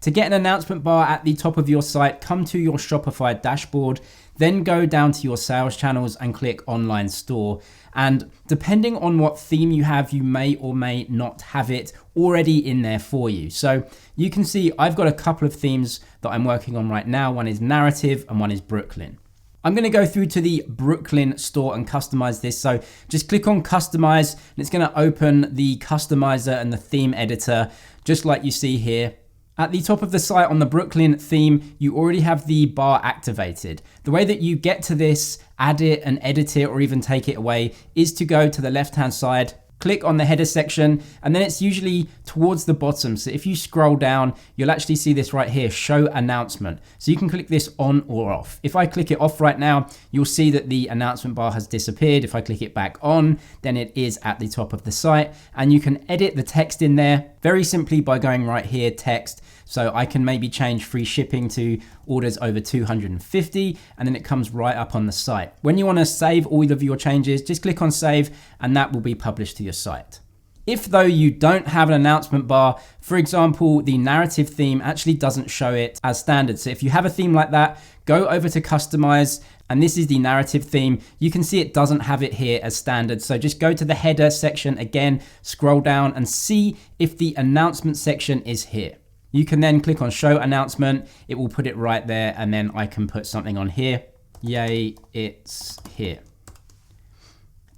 To get an announcement bar at the top of your site, come to your Shopify dashboard, then go down to your sales channels and click online store. And depending on what theme you have, you may or may not have it already in there for you. So you can see I've got a couple of themes that I'm working on right now. One is narrative and one is Brooklyn. I'm going to go through to the Brooklyn store and customize this. So just click on customize and it's going to open the customizer and the theme editor, just like you see here. At the top of the site on the Brooklyn theme, you already have the bar activated. The way that you get to this, add it and edit it or even take it away is to go to the left-hand side, click on the header section, and then it's usually towards the bottom. So if you scroll down, you'll actually see this right here, show announcement. So you can click this on or off. If I click it off right now, you'll see that the announcement bar has disappeared. If I click it back on, then it is at the top of the site, and you can edit the text in there very simply by going right here, text. So I can maybe change free shipping to orders over 250, and then it comes right up on the site. When you want to save all of your changes, just click on save and that will be published to your site. If though you don't have an announcement bar, for example, the narrative theme actually doesn't show it as standard. So if you have a theme like that, go over to customize, and this is the narrative theme. You can see it doesn't have it here as standard. So just go to the header section again, scroll down and see if the announcement section is here. You can then click on show announcement. It will put it right there, and then I can put something on here. Yay, it's here.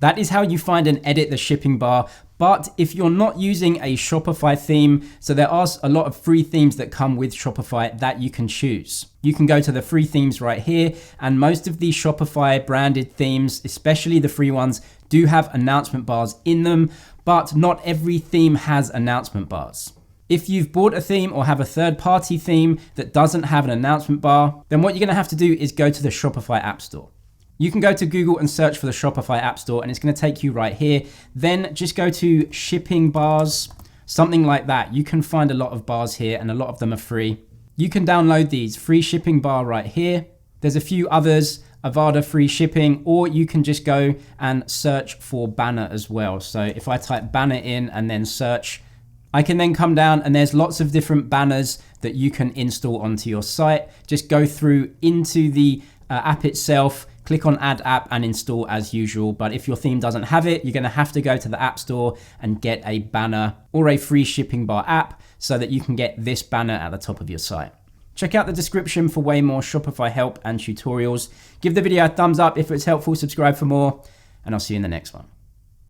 That is how you find and edit the shipping bar. But if you're not using a Shopify theme, so there are a lot of free themes that come with Shopify that you can choose. You can go to the free themes right here, and most of the Shopify branded themes, especially the free ones, do have announcement bars in them, but not every theme has announcement bars. If you've bought a theme or have a third-party theme that doesn't have an announcement bar, then what you're gonna have to do is go to the Shopify App Store. You can go to Google and search for the Shopify App Store and it's gonna take you right here. Then just go to shipping bars, something like that. You can find a lot of bars here and a lot of them are free. You can download these, free shipping bar right here. There's a few others, Avada free shipping, or you can just go and search for banner as well. So if I type banner in and then search, I can then come down and there's lots of different banners that you can install onto your site. Just go through into the app itself, click on add app and install as usual. But if your theme doesn't have it, you're gonna have to go to the App Store and get a banner or a free shipping bar app so that you can get this banner at the top of your site. Check out the description for way more Shopify help and tutorials. Give the video a thumbs up if it's helpful, subscribe for more, and I'll see you in the next one.